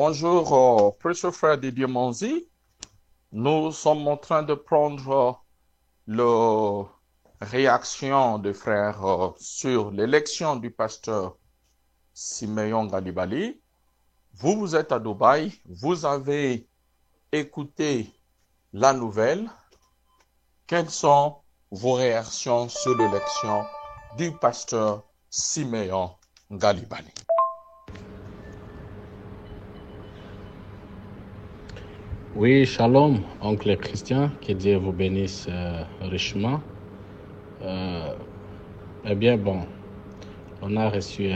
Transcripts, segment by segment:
Bonjour, précieux frère Didier Monzi. Nous sommes en train de prendre la réaction de frère sur l'élection du pasteur Simeon Galibali. Vous êtes à Dubaï, vous avez écouté la nouvelle. Quelles sont vos réactions sur l'élection du pasteur Simeon Galibali? Oui, shalom, oncle Christian, que Dieu vous bénisse richement. Eh bien, bon, on a reçu,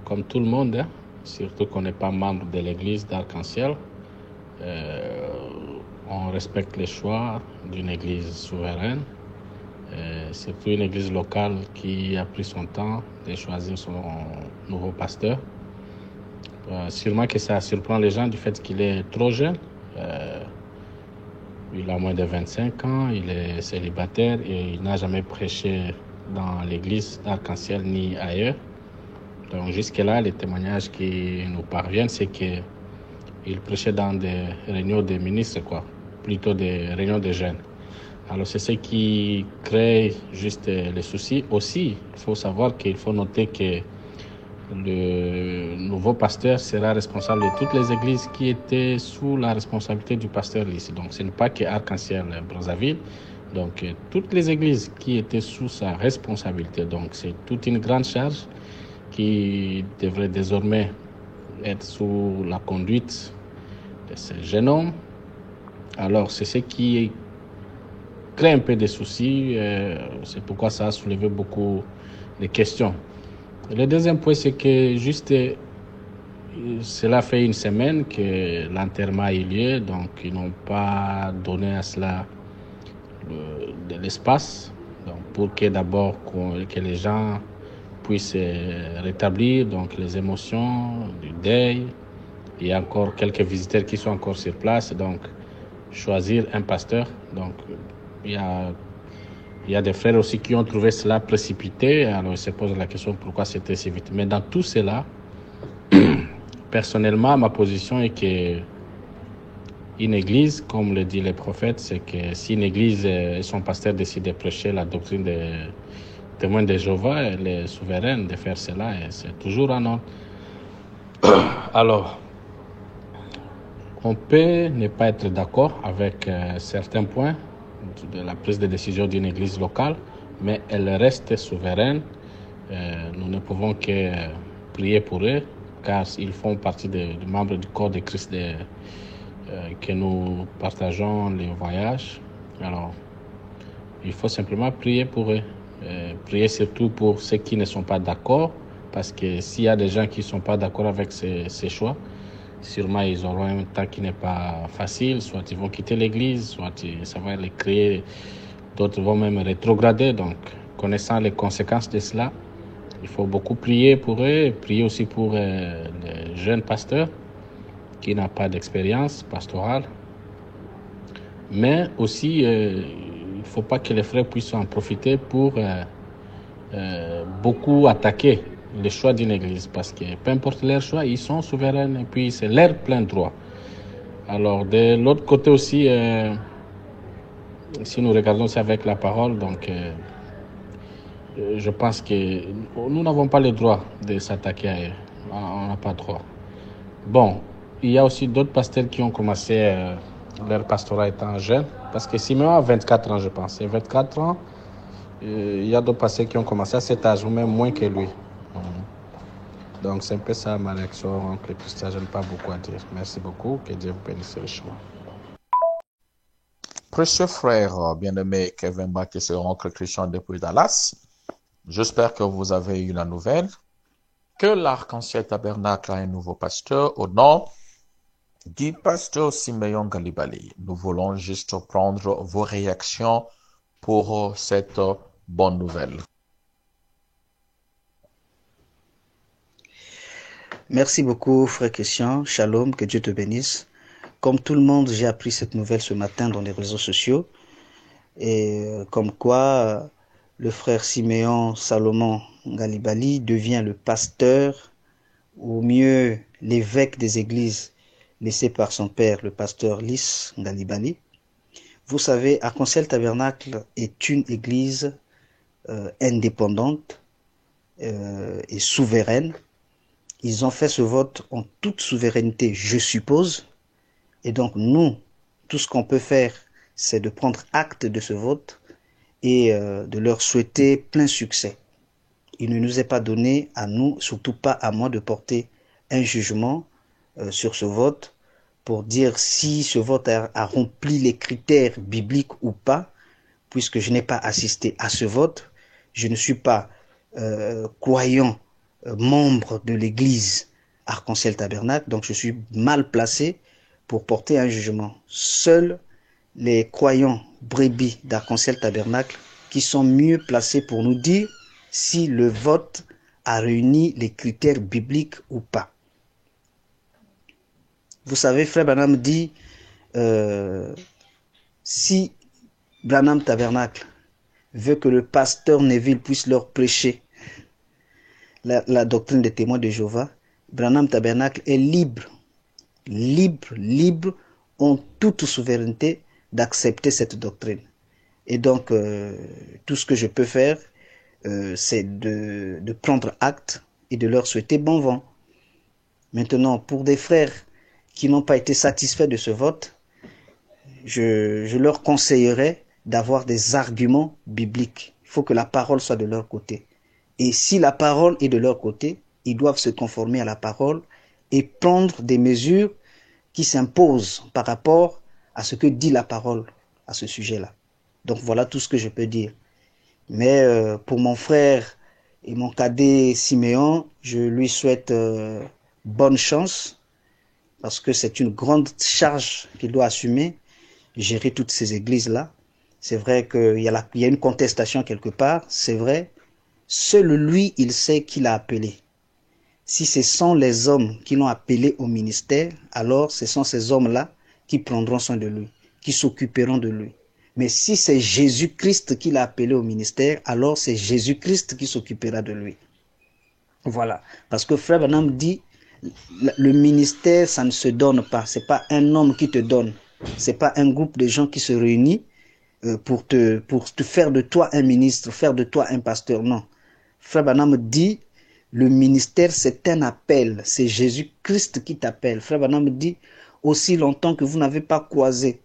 comme tout le monde, hein, surtout qu'on n'est pas membre de l'église d'Arc-en-Ciel, on respecte les choix d'une église souveraine, surtout une église locale qui a pris son temps de choisir son nouveau pasteur. Sûrement que ça surprend les gens du fait qu'il est trop jeune. Il a moins de 25 ans, il est célibataire et il n'a jamais prêché dans l'église d'Arc-en-Ciel ni ailleurs. Donc jusque-là, les témoignages qui nous parviennent, c'est qu'il prêchait dans des réunions des ministres, plutôt des réunions de jeunes. Alors c'est ce qui crée juste les soucis. Aussi, il faut savoir qu'il faut noter que le nouveau pasteur sera responsable de toutes les églises qui étaient sous la responsabilité du pasteur Lys. Donc ce n'est pas que Arc-en-Ciel Brazzaville, donc toutes les églises qui étaient sous sa responsabilité. Donc c'est toute une grande charge qui devrait désormais être sous la conduite de ce jeune homme. Alors c'est ce qui crée un peu de soucis, c'est pourquoi ça a soulevé beaucoup de questions. Le deuxième point, c'est que juste cela fait une semaine que l'enterrement a eu lieu, donc ils n'ont pas donné à cela de l'espace, donc pour que d'abord que les gens puissent rétablir donc les émotions du deuil. Il y a encore quelques visiteurs qui sont encore sur place, donc choisir un pasteur. Donc il y a des frères aussi qui ont trouvé cela précipité, alors ils se posent la question pourquoi c'était si vite. Mais dans tout cela, personnellement, ma position est que une église, comme le dit le prophète, c'est que si une église et son pasteur décident de prêcher la doctrine des témoins de Jéhovah, elle est souveraine de faire cela et c'est toujours un ordre. Alors, on peut ne pas être d'accord avec certains points de la prise de décision d'une église locale, mais elle reste souveraine. Nous ne pouvons que prier pour eux, car ils font partie des membres du corps de Christ que nous partageons les voyages. Alors, il faut simplement prier pour eux. Prier surtout pour ceux qui ne sont pas d'accord, parce que s'il y a des gens qui ne sont pas d'accord avec ces choix, sûrement ils auront un temps qui n'est pas facile, soit ils vont quitter l'église, soit ça va les créer, d'autres vont même rétrograder. Donc, connaissant les conséquences de cela, il faut beaucoup prier pour eux, prier aussi pour les jeunes pasteurs qui n'ont pas d'expérience pastorale. Mais aussi, il ne faut pas que les frères puissent en profiter pour beaucoup attaquer le choix d'une église, parce que peu importe leur choix, ils sont souverains et puis c'est leur plein droit. Alors de l'autre côté aussi, si nous regardons ça avec la parole, donc je pense que nous n'avons pas le droit de s'attaquer à eux. On n'a pas le droit. Bon, il y a aussi d'autres pasteurs qui ont commencé leur pastorat étant jeunes, parce que Simeon a 24 ans, je pense. Et 24 ans, il y a d'autres pasteurs qui ont commencé à cet âge, ou même moins que lui. Donc, c'est un peu ça ma réaction, oncle Christian. Je n'ai pas beaucoup à dire. Merci beaucoup. Que Dieu vous bénisse richement. Précieux frère bien-aimé Kevin Bach et son oncle Christian depuis Dallas, j'espère que vous avez eu la nouvelle que l'Arc-en-Ciel Tabernacle a un nouveau pasteur au nom du pasteur Simeon Galibali. Nous voulons juste prendre vos réactions pour cette bonne nouvelle. Merci beaucoup, frère Christian. Shalom, que Dieu te bénisse. Comme tout le monde, j'ai appris cette nouvelle ce matin dans les réseaux sociaux. Et comme quoi, le frère Siméon Salomon Galibali devient le pasteur, ou mieux l'évêque des églises laissé par son père, le pasteur Lys Ngalibali. Vous savez, Arc-en-Ciel Tabernacle est une église indépendante et souveraine. Ils ont fait ce vote en toute souveraineté, je suppose. Et donc nous, tout ce qu'on peut faire, c'est de prendre acte de ce vote et de leur souhaiter plein succès. Il ne nous est pas donné à nous, surtout pas à moi, de porter un jugement sur ce vote pour dire si ce vote a rempli les critères bibliques ou pas, puisque je n'ai pas assisté à ce vote. Je ne suis pas croyant, membre de l'église Arc-en-Ciel Tabernacle, donc je suis mal placé pour porter un jugement. Seuls les croyants brebis d'Arc-en-Ciel Tabernacle qui sont mieux placés pour nous dire si le vote a réuni les critères bibliques ou pas. Vous savez, Frère Branham dit, si Branham Tabernacle veut que le pasteur Neville puisse leur prêcher la doctrine des témoins de Jéhovah, Branham Tabernacle est libre en toute souveraineté d'accepter cette doctrine. Et donc, tout ce que je peux faire, c'est de prendre acte et de leur souhaiter bon vent. Maintenant, pour des frères qui n'ont pas été satisfaits de ce vote, je leur conseillerais d'avoir des arguments bibliques. Il faut que la parole soit de leur côté. Et si la parole est de leur côté, ils doivent se conformer à la parole et prendre des mesures qui s'imposent par rapport à ce que dit la parole à ce sujet-là. Donc voilà tout ce que je peux dire. Mais pour mon frère et mon cadet Siméon, je lui souhaite bonne chance parce que c'est une grande charge qu'il doit assumer, gérer toutes ces églises-là. C'est vrai qu'il y a une contestation quelque part, c'est vrai. Seul lui, il sait qui l'a appelé. Si ce sont les hommes qui l'ont appelé au ministère, alors ce sont ces hommes-là qui prendront soin de lui, qui s'occuperont de lui. Mais si c'est Jésus-Christ qui l'a appelé au ministère, alors c'est Jésus-Christ qui s'occupera de lui. Voilà. Parce que Frère Branham dit, le ministère, ça ne se donne pas. C'est pas un homme qui te donne. C'est pas un groupe de gens qui se réunit pour te faire de toi un ministre, faire de toi un pasteur. Non. Frère Branham dit, le ministère, c'est un appel. C'est Jésus-Christ qui t'appelle. Frère Branham dit, aussi longtemps que vous n'avez pas croisé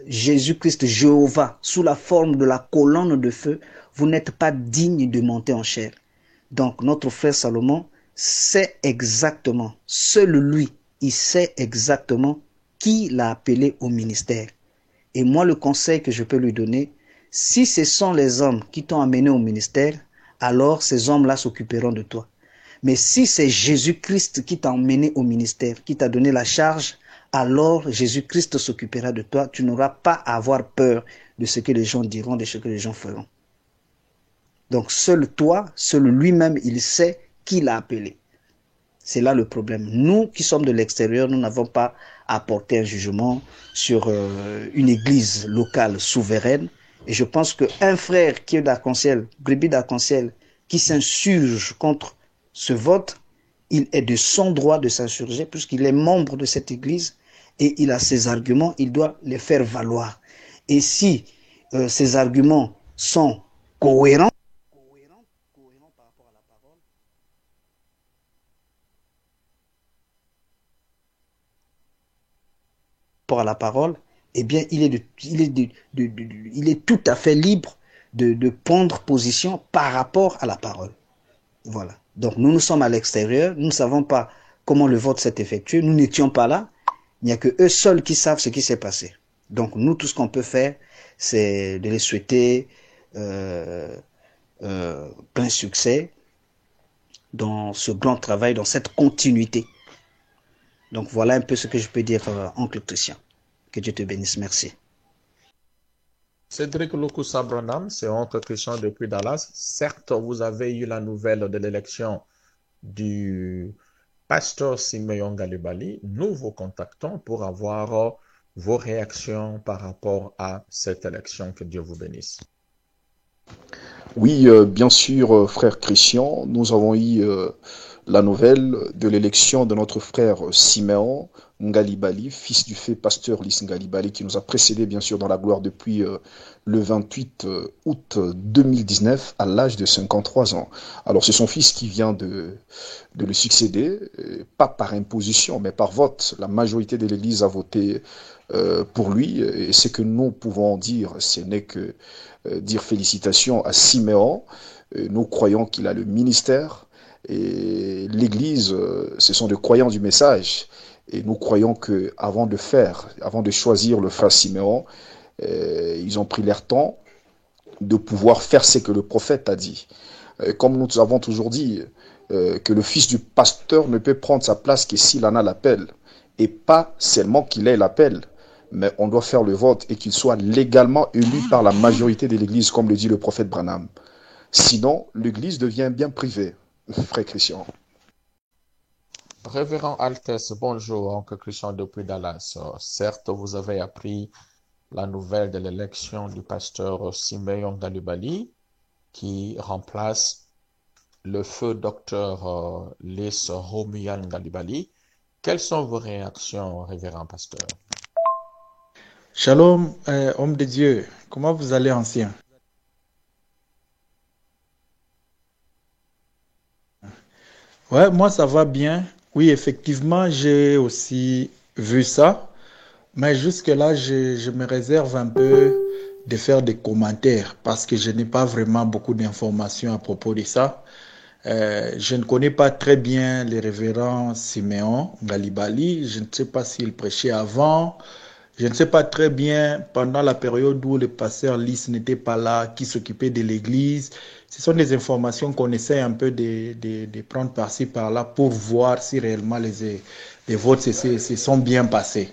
Jésus-Christ, Jéhovah, sous la forme de la colonne de feu, vous n'êtes pas digne de monter en chair. Donc, notre frère Salomon sait exactement, seul lui, il sait exactement qui l'a appelé au ministère. Et moi, le conseil que je peux lui donner, si ce sont les hommes qui t'ont amené au ministère, alors ces hommes-là s'occuperont de toi. Mais si c'est Jésus-Christ qui t'a emmené au ministère, qui t'a donné la charge, alors Jésus-Christ s'occupera de toi. Tu n'auras pas à avoir peur de ce que les gens diront, de ce que les gens feront. Donc seul toi, seul lui-même, il sait qui l'a appelé. C'est là le problème. Nous qui sommes de l'extérieur, nous n'avons pas à porter un jugement sur une église locale souveraine. Et je pense qu'un frère qui est d'Arc-en-Ciel, brebis d'Arc-en-Ciel, qui s'insurge contre ce vote, il est de son droit de s'insurger puisqu'il est membre de cette église et il a ses arguments, il doit les faire valoir. Et si ces arguments sont cohérents par rapport à la parole, eh bien, il est tout à fait libre de prendre position par rapport à la parole. Voilà. Donc, nous sommes à l'extérieur, nous ne savons pas comment le vote s'est effectué, nous n'étions pas là, il n'y a que eux seuls qui savent ce qui s'est passé. Donc, nous, tout ce qu'on peut faire, c'est de les souhaiter plein succès dans ce grand travail, dans cette continuité. Donc, voilà un peu ce que je peux dire, oncle Christian. Que Dieu te bénisse. Merci. Cédric Lokusa Branham, c'est oncle Christian depuis Dallas. Certes, vous avez eu la nouvelle de l'élection du pasteur Siméon Ngalibali. Nous vous contactons pour avoir vos réactions par rapport à cette élection. Que Dieu vous bénisse. Oui, bien sûr, frère Christian, nous avons eu la nouvelle de l'élection de notre frère Siméon Ngalibali, fils du fait pasteur Lys Ngalibali, qui nous a précédé bien sûr dans la gloire depuis le 28 août 2019 à l'âge de 53 ans. Alors c'est son fils qui vient de le succéder, pas par imposition, mais par vote. La majorité de l'Église a voté pour lui, et ce que nous pouvons dire, ce n'est que dire félicitations à Siméon. Nous croyons qu'il a le ministère, et l'Église, ce sont des croyants du message. Et nous croyons que avant de choisir le frère Siméon, ils ont pris leur temps de pouvoir faire ce que le prophète a dit. Comme nous avons toujours dit, que le fils du pasteur ne peut prendre sa place que s'il en a l'appel. Et pas seulement qu'il ait l'appel, mais on doit faire le vote et qu'il soit légalement élu par la majorité de l'Église, comme le dit le prophète Branham. Sinon, l'Église devient bien privée, frère Christian. Révérend Altesse, bonjour, oncle Christian depuis Dallas. Certes, vous avez appris la nouvelle de l'élection du pasteur Siméon Ngalibali, qui remplace le feu docteur Lys Romuald Ngalibali. Quelles sont vos réactions, révérend pasteur? Shalom, homme de Dieu. Comment vous allez, ancien? Ouais, moi ça va bien. Oui, effectivement, j'ai aussi vu ça. Mais jusque-là, je me réserve un peu de faire des commentaires parce que je n'ai pas vraiment beaucoup d'informations à propos de ça. Je ne connais pas très bien le révérend Siméon Ngalibali. Je ne sais pas s'il prêchait avant. Je ne sais pas très bien pendant la période où le pasteur Lys n'était pas là, qui s'occupait de l'église. Ce sont des informations qu'on essaie un peu de prendre par-ci, par-là pour voir si réellement les votes se sont bien passés.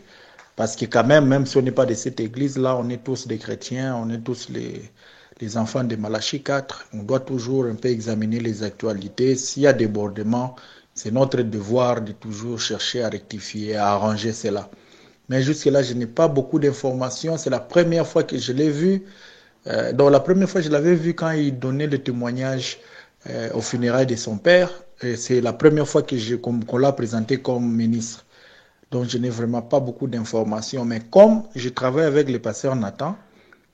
Parce que quand même si on n'est pas de cette église-là, on est tous des chrétiens, on est tous les enfants de Malachie 4. On doit toujours un peu examiner les actualités. S'il y a débordement, c'est notre devoir de toujours chercher à rectifier, à arranger cela. Mais jusque-là, je n'ai pas beaucoup d'informations. C'est la première fois que je l'ai vu. Donc la première fois, je l'avais vu quand il donnait le témoignage au funérailles de son père. Et c'est la première fois qu'on l'a présenté comme ministre. Donc je n'ai vraiment pas beaucoup d'informations. Mais comme je travaille avec le pasteur Nathan,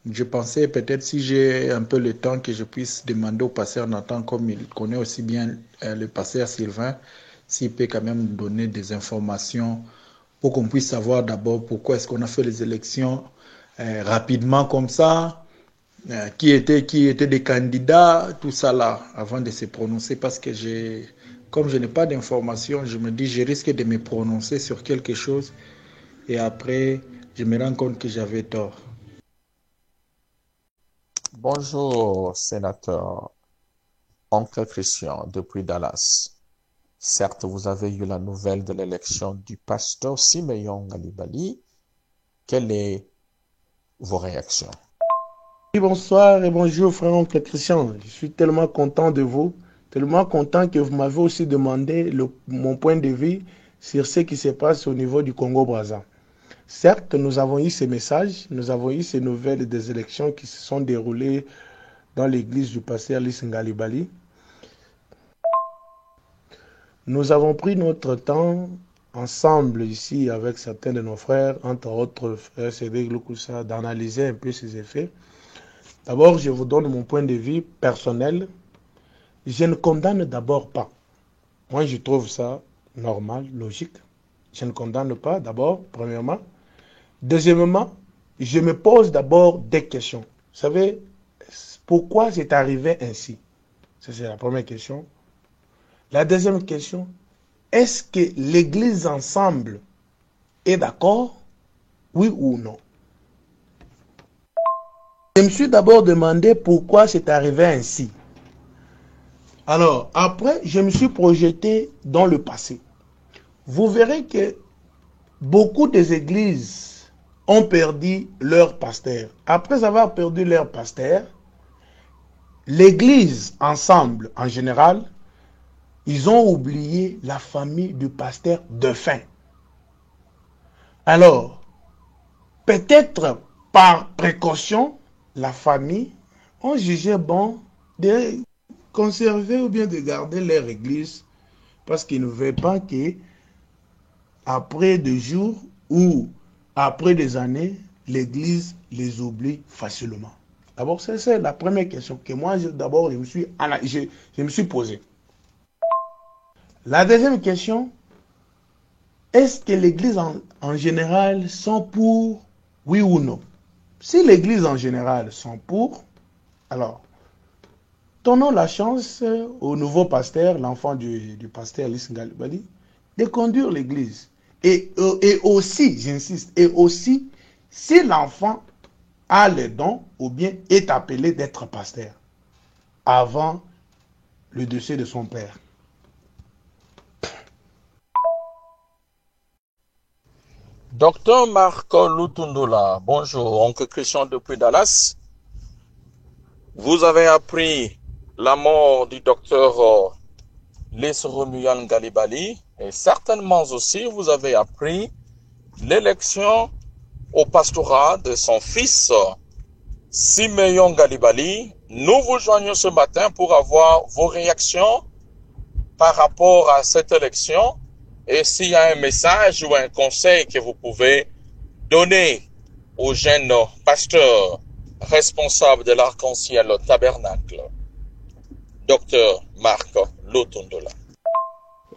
je pensais peut-être si j'ai un peu le temps que je puisse demander au pasteur Nathan, comme il connaît aussi bien le pasteur Sylvain, s'il peut quand même donner des informations pour qu'on puisse savoir d'abord pourquoi est-ce qu'on a fait les élections rapidement comme ça, qui étaient des candidats, tout ça là, avant de se prononcer, parce que comme je n'ai pas d'informations, je me dis je risque de me prononcer sur quelque chose et après je me rends compte que j'avais tort. Bonjour, sénateur, oncle Christian depuis Dallas. Certes, vous avez eu la nouvelle de l'élection du pasteur Siméon Ngalibali. Quelles sont vos réactions? Oui, bonsoir et bonjour, frère oncle Christian. Je suis tellement content de vous, tellement content que vous m'avez aussi demandé mon point de vue sur ce qui se passe au niveau du Congo-Brazza. Certes, nous avons eu ces messages, nous avons eu ces nouvelles des élections qui se sont déroulées dans l'église du pasteur Lys Ngalibali. Nous avons pris notre temps ensemble ici avec certains de nos frères, entre autres frère Cédric Lukusa, d'analyser un peu ces effets. D'abord, je vous donne mon point de vue personnel. Je ne condamne d'abord pas. Moi, je trouve ça normal, logique. Je ne condamne pas d'abord, premièrement. Deuxièmement, je me pose d'abord des questions. Vous savez, pourquoi c'est arrivé ainsi? Ça, c'est la première question. La deuxième question, est-ce que l'Église ensemble est d'accord? Oui ou non? Je me suis d'abord demandé pourquoi c'est arrivé ainsi. Alors, après, je me suis projeté dans le passé. Vous verrez que beaucoup des églises ont perdu leur pasteur. Après avoir perdu leur pasteur, l'Église ensemble, en général, ils ont oublié la famille du pasteur défunt. Alors, peut-être par précaution, la famille ont jugé bon de conserver ou bien de garder leur église parce qu'ils ne veulent pas qu'à après des jours ou après des années, l'Église les oublie facilement? D'abord, c'est la première question que moi, d'abord, je me suis posée. La deuxième question, est-ce que l'Église en général sont pour, oui ou non? Si l'Église en général sont pour, alors, donnons la chance au nouveau pasteur, l'enfant du pasteur Lys Ngalibali, de conduire l'Église. Et aussi, j'insiste, et aussi, si l'enfant a le don ou bien est appelé d'être pasteur avant le décès de son père. Docteur Marco Lutundula, bonjour, oncle Christian depuis Dallas. Vous avez appris la mort du docteur Lys Ngalibali et certainement aussi vous avez appris l'élection au pastorat de son fils Simeon Ngalibali. Nous vous joignons ce matin pour avoir vos réactions par rapport à cette élection et s'il y a un message ou un conseil que vous pouvez donner aux jeunes pasteurs responsables de l'Arc-en-Ciel Tabernacle. Docteur Marc Lutundula.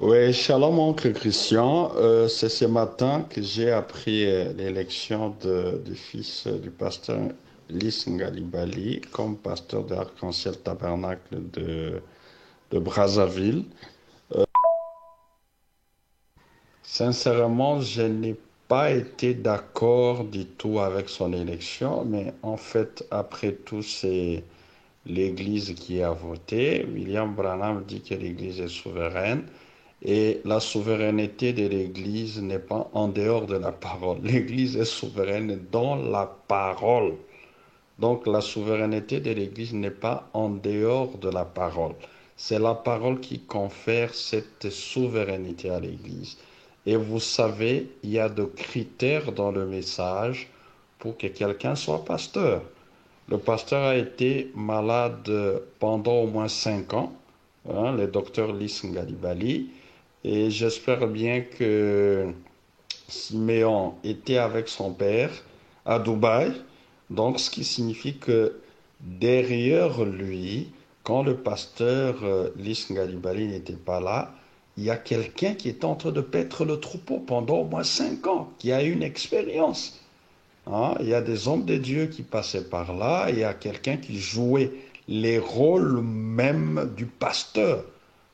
Oui, shalom oncle Christian. C'est ce matin que j'ai appris l'élection du fils du pasteur Lys Ngalibali comme pasteur de l'Arc-en-Ciel Tabernacle de Brazzaville. Sincèrement, je n'ai pas été d'accord du tout avec son élection, mais en fait, après tout, c'est l'Église qui a voté. William Branham dit que l'Église est souveraine. Et la souveraineté de l'Église n'est pas en dehors de la parole. L'Église est souveraine dans la parole. Donc la souveraineté de l'Église n'est pas en dehors de la parole. C'est la parole qui confère cette souveraineté à l'Église. Et vous savez, il y a des critères dans le message pour que quelqu'un soit pasteur. Le pasteur a été malade pendant au moins 5 ans, le docteur Lys Ngalibali. Et j'espère bien que Siméon était avec son père à Dubaï. Donc, ce qui signifie que derrière lui, quand le pasteur Lys Ngalibali n'était pas là, il y a quelqu'un qui est en train de paître le troupeau pendant au moins 5 ans, qui a une expérience. Il y a des hommes de Dieu qui passaient par là, il y a quelqu'un qui jouait les rôles même du pasteur.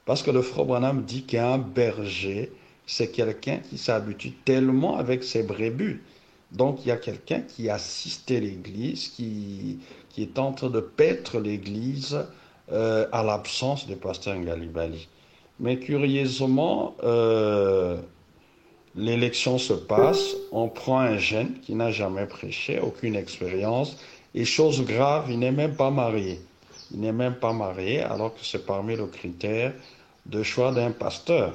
Parce que le frère Branham dit qu'un berger, c'est quelqu'un qui s'habitue tellement avec ses brebis. Donc il y a quelqu'un qui assistait l'Église, qui est en train de paître l'Église à l'absence du pasteur Ngalibali. Mais curieusement, l'élection se passe, on prend un jeune qui n'a jamais prêché, aucune expérience, et chose grave, il n'est même pas marié. Il n'est même pas marié, alors que c'est parmi les critères de choix d'un pasteur.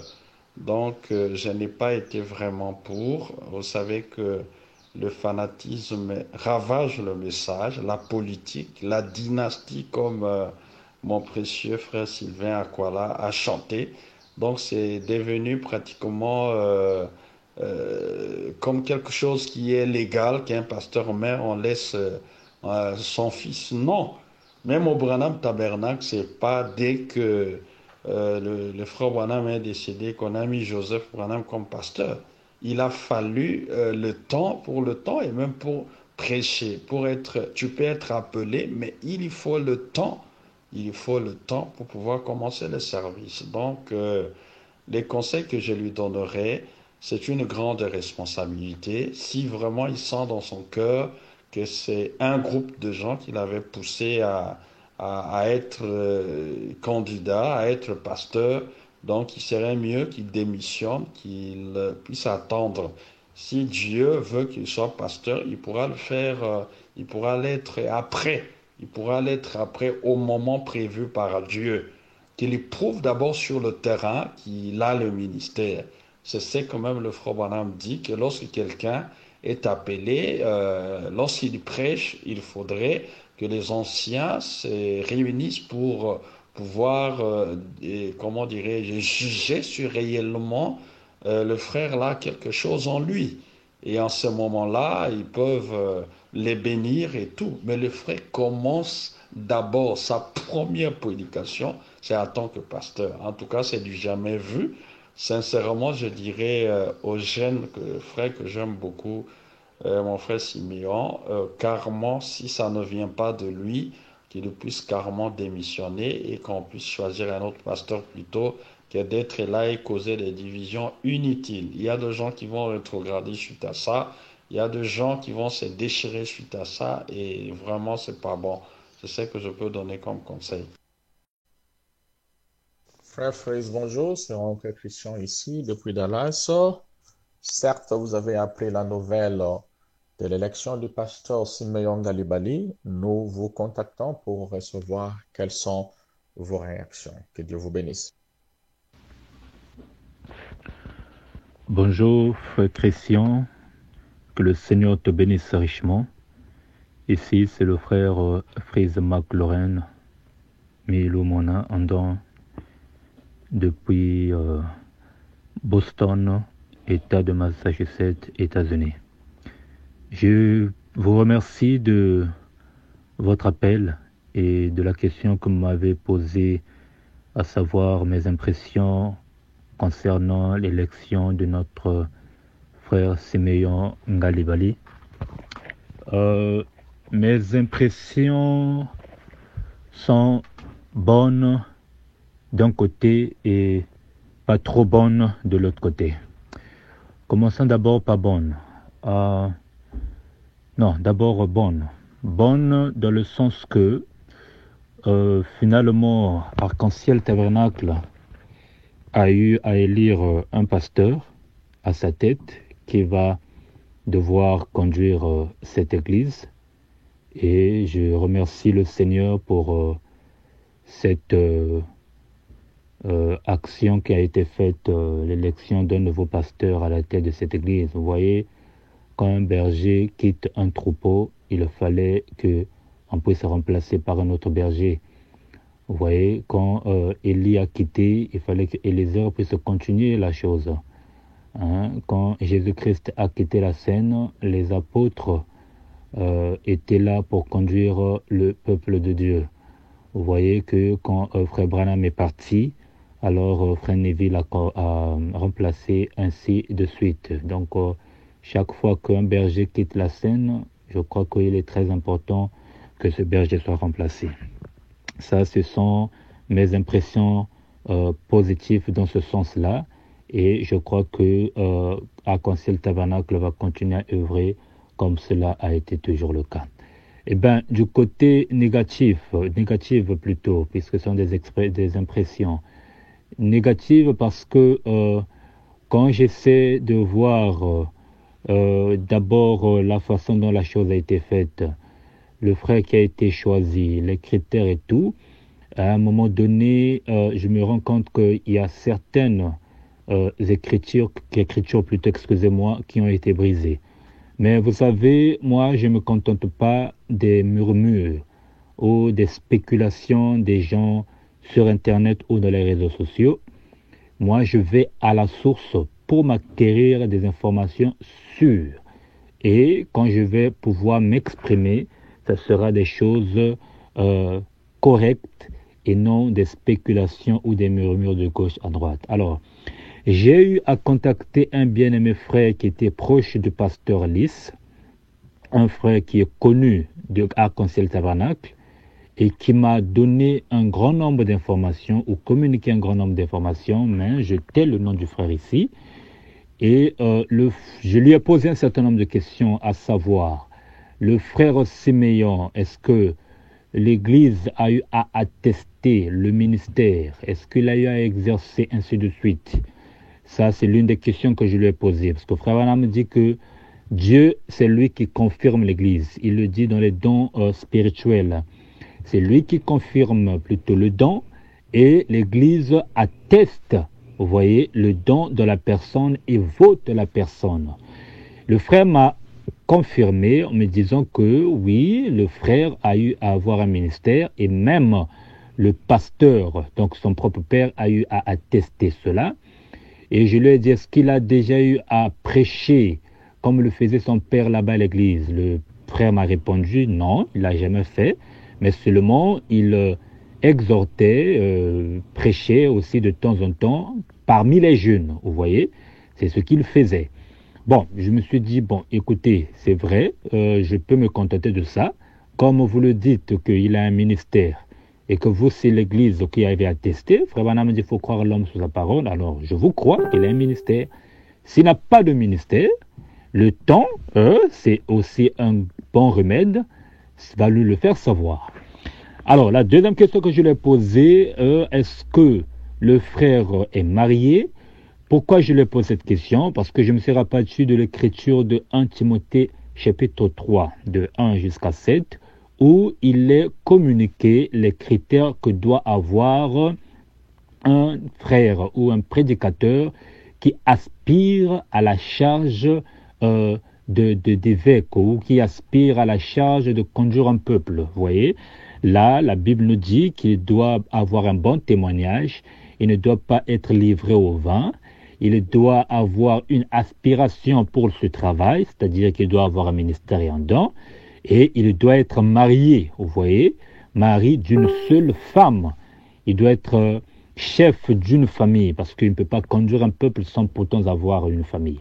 Donc, je n'ai pas été vraiment pour. Vous savez que le fanatisme ravage le message, la politique, la dynastie, comme mon précieux frère Sylvain Aquala a chanté. Donc, c'est devenu pratiquement comme quelque chose qui est légal, qu'un pasteur meurt, on laisse son fils. Non. Même au Branham Tabernacle, c'est pas dès que le frère Branham est décédé qu'on a mis Joseph Branham comme pasteur. Il a fallu le temps et même pour prêcher. Tu peux être appelé, mais il faut le temps. Il faut le temps pour pouvoir commencer le service. Donc, les conseils que je lui donnerai, c'est une grande responsabilité. Si vraiment il sent dans son cœur que c'est un groupe de gens qui l'avaient poussé à être candidat, à être pasteur, donc il serait mieux qu'il démissionne, qu'il puisse attendre. Si Dieu veut qu'il soit pasteur, il pourra le faire, il pourra l'être après. Il pourra l'être après au moment prévu par Dieu. Qu'il prouve d'abord sur le terrain qu'il a le ministère. C'est ce que même le frère Branham dit, que lorsque quelqu'un est appelé, lorsqu'il prêche, il faudrait que les anciens se réunissent pour pouvoir, comment dirais-je, juger sur réellement le frère là a quelque chose en lui. Et en ce moment-là, ils peuvent les bénir et tout. Mais le frère commence d'abord sa première prédication, c'est en tant que pasteur. En tout cas, c'est du jamais vu. Sincèrement, je dirais aux jeunes frères que j'aime beaucoup, mon frère Siméon, carrément, si ça ne vient pas de lui, qu'il puisse carrément démissionner et qu'on puisse choisir un autre pasteur plutôt que d'être là et causer des divisions inutiles. Il y a des gens qui vont rétrograder suite à ça, il y a des gens qui vont se déchirer suite à ça et vraiment, c'est pas bon. C'est ce que je peux donner comme conseil. Frère Fraisse, bonjour, c'est Oncle Christian ici, depuis Dallas. Certes, vous avez appris la nouvelle de l'élection du pasteur Siméon Galibali. Nous vous contactons pour recevoir quelles sont vos réactions. Que Dieu vous bénisse. Bonjour, frère Christian, que le Seigneur te bénisse richement. Ici, c'est le frère Fraisse McLaurin, Milo Mona, Andon, depuis Boston, État de Massachusetts, États-Unis. Je vous remercie de votre appel et de la question que vous m'avez posée, à savoir mes impressions concernant l'élection de notre frère Siméon Galibali. Mes impressions sont bonnes d'un côté et pas trop bonnes de l'autre côté. Commençons d'abord par bonnes. D'abord bonnes. Bonnes dans le sens que finalement Arc-en-Ciel Tabernacle a eu à élire un pasteur à sa tête qui va devoir conduire cette église. Et je remercie le Seigneur pour cette action qui a été faite, l'élection d'un nouveau pasteur à la tête de cette église. Vous voyez, quand un berger quitte un troupeau, il fallait qu'on puisse se remplacer par un autre berger. Vous voyez, quand Élie a quitté, il fallait qu'Élisée puisse continuer la chose. Quand Jésus-Christ a quitté la scène, les apôtres étaient là pour conduire le peuple de Dieu. Vous voyez que quand Frère Branham est parti, alors Frère Neville a remplacé ainsi de suite. Donc, chaque fois qu'un berger quitte la scène, je crois qu'il est très important que ce berger soit remplacé. Ça, ce sont mes impressions positives dans ce sens-là. Et je crois que Arc-en-Ciel Tabernacle va continuer à œuvrer comme cela a été toujours le cas. Eh bien, du côté négatif plutôt, puisque ce sont des impressions négatives, parce que quand j'essaie de voir d'abord la façon dont la chose a été faite, le frère qui a été choisi, les critères et tout, à un moment donné, je me rends compte qu'il y a certaines écritures qui ont été brisées. Mais vous savez, moi, je ne me contente pas des murmures ou des spéculations des gens sur Internet ou dans les réseaux sociaux. Moi, je vais à la source pour m'acquérir des informations sûres. Et quand je vais pouvoir m'exprimer, ce sera des choses correctes et non des spéculations ou des murmures de gauche à droite. Alors, j'ai eu à contacter un bien-aimé frère qui était proche du pasteur Lys, un frère qui est connu de Arc-en-Ciel Tabernacle et qui m'a donné un grand nombre d'informations ou communiqué un grand nombre d'informations, mais je tais le nom du frère ici. Et je lui ai posé un certain nombre de questions, à savoir, le frère Siméon, est-ce que l'Église a eu à attester le ministère? Est-ce qu'il a eu à exercer, ainsi de suite? Ça, c'est l'une des questions que je lui ai posées. Parce que Frère Branham me dit que Dieu, c'est lui qui confirme l'Église. Il le dit dans les dons spirituels. C'est lui qui confirme plutôt le don et l'Église atteste, vous voyez, le don de la personne et vote la personne. Le frère m'a confirmé en me disant que oui, le frère a eu à avoir un ministère et même le pasteur, donc son propre père, a eu à attester cela. Et je lui ai dit, est-ce qu'il a déjà eu à prêcher comme le faisait son père là-bas à l'église? Le frère m'a répondu, non, il l'a jamais fait, mais seulement il exhortait, prêchait aussi de temps en temps parmi les jeunes, vous voyez, c'est ce qu'il faisait. Bon, je me suis dit, bon, écoutez, c'est vrai, je peux me contenter de ça. Comme vous le dites qu'il a un ministère et que vous, c'est l'église qui avait attesté, Frère Branham dit, il faut croire l'homme sous sa parole, alors je vous crois qu'il a un ministère. S'il n'a pas de ministère, le temps, c'est aussi un bon remède, va lui le faire savoir. Alors, la deuxième question que je lui ai posée, est-ce que le frère est marié? Pourquoi je lui pose cette question? Parce que je me suis rabattu de l'écriture de 1 Timothée chapitre 3, de 1 jusqu'à 7, où il est communiqué les critères que doit avoir un frère ou un prédicateur qui aspire à la charge d'évêque ou qui aspire à la charge de conduire un peuple. Vous voyez, là, la Bible nous dit qu'il doit avoir un bon témoignage, il ne doit pas être livré au vin, il doit avoir une aspiration pour ce travail, c'est-à-dire qu'il doit avoir un ministère et un don, et il doit être marié, vous voyez, mari d'une seule femme. Il doit être chef d'une famille, parce qu'il ne peut pas conduire un peuple sans pourtant avoir une famille.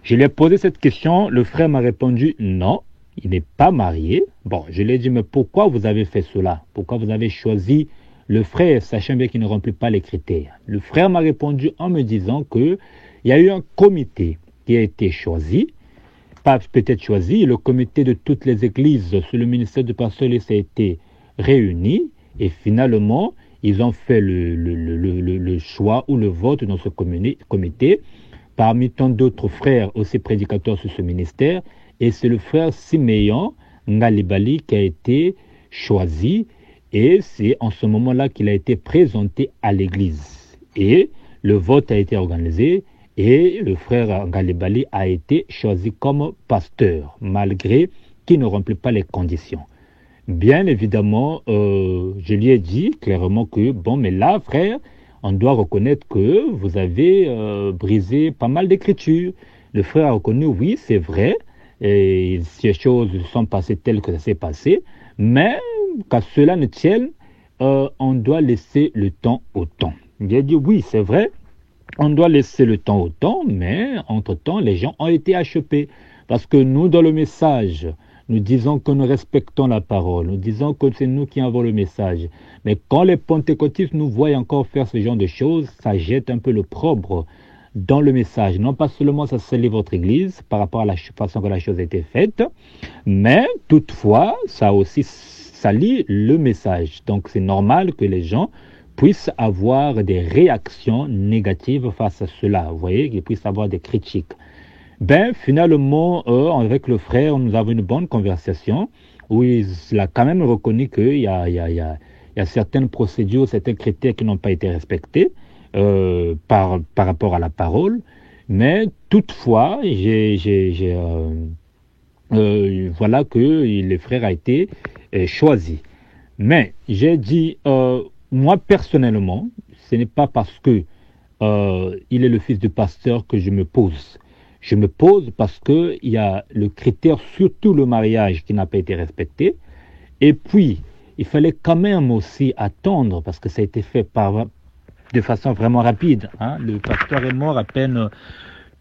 Je lui ai posé cette question, le frère m'a répondu non, il n'est pas marié. Bon, je lui ai dit, mais pourquoi vous avez fait cela? Pourquoi vous avez choisi le frère, sachant bien qu'il ne remplit pas les critères? Le frère m'a répondu en me disant qu'il y a eu un comité qui a été choisi, pas peut-être choisi, le comité de toutes les églises sous le ministère du pasteur Lis a été réuni et finalement, ils ont fait le choix ou le vote dans ce comité parmi tant d'autres frères aussi prédicateurs sur ce ministère, et c'est le frère Siméon Ngalibali qui a été choisi, et c'est en ce moment-là qu'il a été présenté à l'église. Et le vote a été organisé, et le frère Ngalibali a été choisi comme pasteur, malgré qu'il ne remplit pas les conditions. Bien évidemment, je lui ai dit clairement que, bon, mais là, frère, on doit reconnaître que vous avez brisé pas mal d'écritures. Le frère a reconnu, oui, c'est vrai, et ces choses sont passées telles que ça s'est passé, mais qu'à cela ne tienne, on doit laisser le temps au temps. Il a dit, oui, c'est vrai, on doit laisser le temps au temps, mais entre-temps, les gens ont été achetés. Parce que nous, dans le message, nous disons que nous respectons la parole, nous disons que c'est nous qui avons le message. Mais quand les pentecôtistes nous voient encore faire ce genre de choses, ça jette un peu l'opprobre dans le message. Non pas seulement ça salit votre église par rapport à la façon que la chose a été faite, mais toutefois, ça aussi salit le message. Donc c'est normal que les gens puissent avoir des réactions négatives face à cela. Vous voyez, qu'ils puissent avoir des critiques. Ben, finalement, avec le frère, nous avons une bonne conversation où il a quand même reconnu qu'il y a certaines procédures, certains critères qui n'ont pas été respectés par rapport à la parole. Mais toutefois, voilà que le frère a été choisi. Mais j'ai dit, moi personnellement, ce n'est pas parce que il est le fils du pasteur que je me pose. Je me pose parce qu'il y a le critère, surtout le mariage, qui n'a pas été respecté. Et puis, il fallait quand même aussi attendre, parce que ça a été fait de façon vraiment rapide. Hein. Le pasteur est mort à peine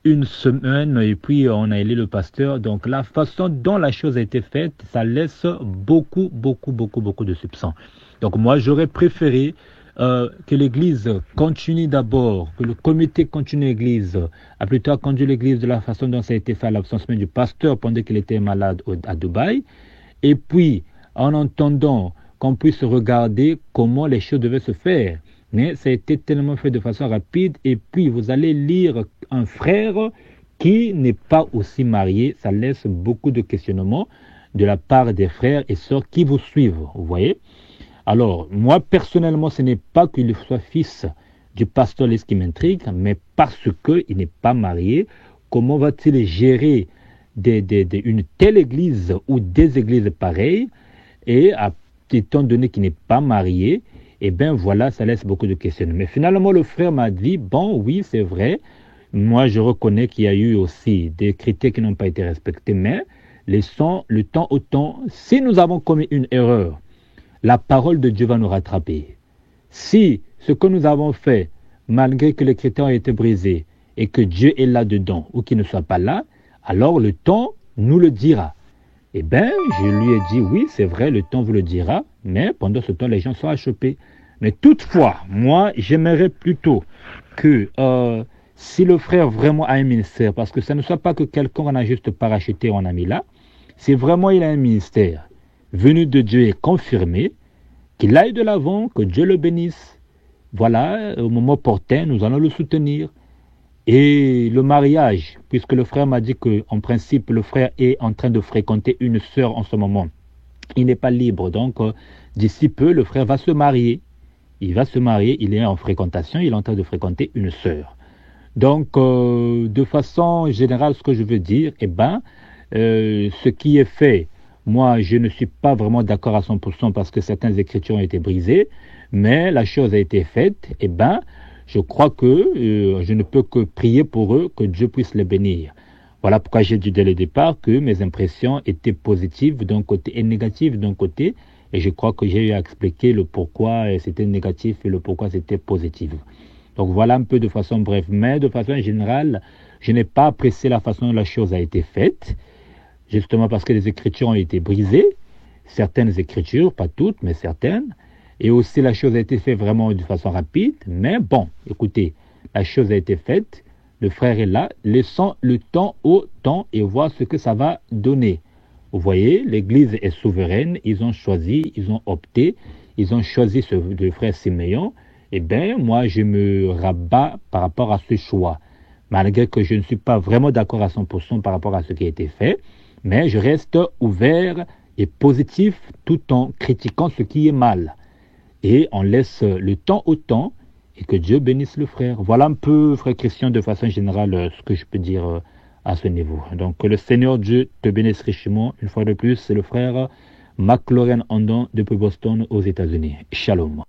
une semaine, et puis on a élu le pasteur. Donc la façon dont la chose a été faite, ça laisse beaucoup de soupçons. Donc moi, j'aurais préféré que l'Église continue d'abord, que le comité continue l'Église, a plutôt conduit l'Église de la façon dont ça a été fait à l'absence même du pasteur pendant qu'il était malade à Dubaï, et puis en entendant qu'on puisse regarder comment les choses devaient se faire. Mais ça a été tellement fait de façon rapide, et puis vous allez lire un frère qui n'est pas aussi marié, ça laisse beaucoup de questionnements de la part des frères et sœurs qui vous suivent, vous voyez. Alors, moi, personnellement, ce n'est pas qu'il soit fils du pasteur Lis qui m'intrigue, mais parce qu'il n'est pas marié, comment va-t-il gérer une telle église ou des églises pareilles, et étant donné qu'il n'est pas marié, eh bien voilà, ça laisse beaucoup de questions. Mais finalement, le frère m'a dit, bon, oui, c'est vrai, moi je reconnais qu'il y a eu aussi des critères qui n'ont pas été respectés, mais laissons le temps au temps. Si nous avons commis une erreur, la parole de Dieu va nous rattraper. Si ce que nous avons fait, malgré que les critères ont été brisés, et que Dieu est là-dedans, ou qu'il ne soit pas là, alors le temps nous le dira. Eh bien, je lui ai dit, oui, c'est vrai, le temps vous le dira, mais pendant ce temps, les gens sont achoppés. Mais toutefois, moi, j'aimerais plutôt que si le frère vraiment a un ministère, parce que ça ne soit pas que quelqu'un qu'on a juste parachuté, on a mis là, si vraiment il a un ministère venu de Dieu et confirmé, qu'il aille de l'avant, que Dieu le bénisse. Voilà, au moment opportun, nous allons le soutenir. Et le mariage, puisque le frère m'a dit qu'en principe, le frère est en train de fréquenter une sœur en ce moment. Il n'est pas libre, donc d'ici peu, le frère va se marier. Il va se marier, il est en fréquentation, il est en train de fréquenter une sœur. Donc, de façon générale, ce que je veux dire, ce qui est fait, moi, je ne suis pas vraiment d'accord à 100% parce que certaines écritures ont été brisées, mais la chose a été faite, je crois que je ne peux que prier pour eux, que Dieu puisse les bénir. Voilà pourquoi j'ai dit dès le départ que mes impressions étaient positives d'un côté et négatives d'un côté, et je crois que j'ai eu à expliquer le pourquoi c'était négatif et le pourquoi c'était positif. Donc voilà un peu de façon brève, mais de façon générale, je n'ai pas apprécié la façon dont la chose a été faite, justement parce que les écritures ont été brisées, certaines écritures, pas toutes, mais certaines, et aussi la chose a été faite vraiment de façon rapide, mais bon, écoutez, la chose a été faite, le frère est là, laissons le temps au temps et voir ce que ça va donner. Vous voyez, l'Église est souveraine, ils ont choisi, ils ont opté, ils ont choisi le frère Siméon, moi je me rabats par rapport à ce choix, malgré que je ne suis pas vraiment d'accord à 100% par rapport à ce qui a été fait, mais je reste ouvert et positif tout en critiquant ce qui est mal. Et on laisse le temps au temps et que Dieu bénisse le frère. Voilà un peu, frère Christian, de façon générale, ce que je peux dire à ce niveau. Donc, que le Seigneur Dieu te bénisse richement. Une fois de plus, c'est le frère McLaurin Andon depuis Boston aux États-Unis. Shalom.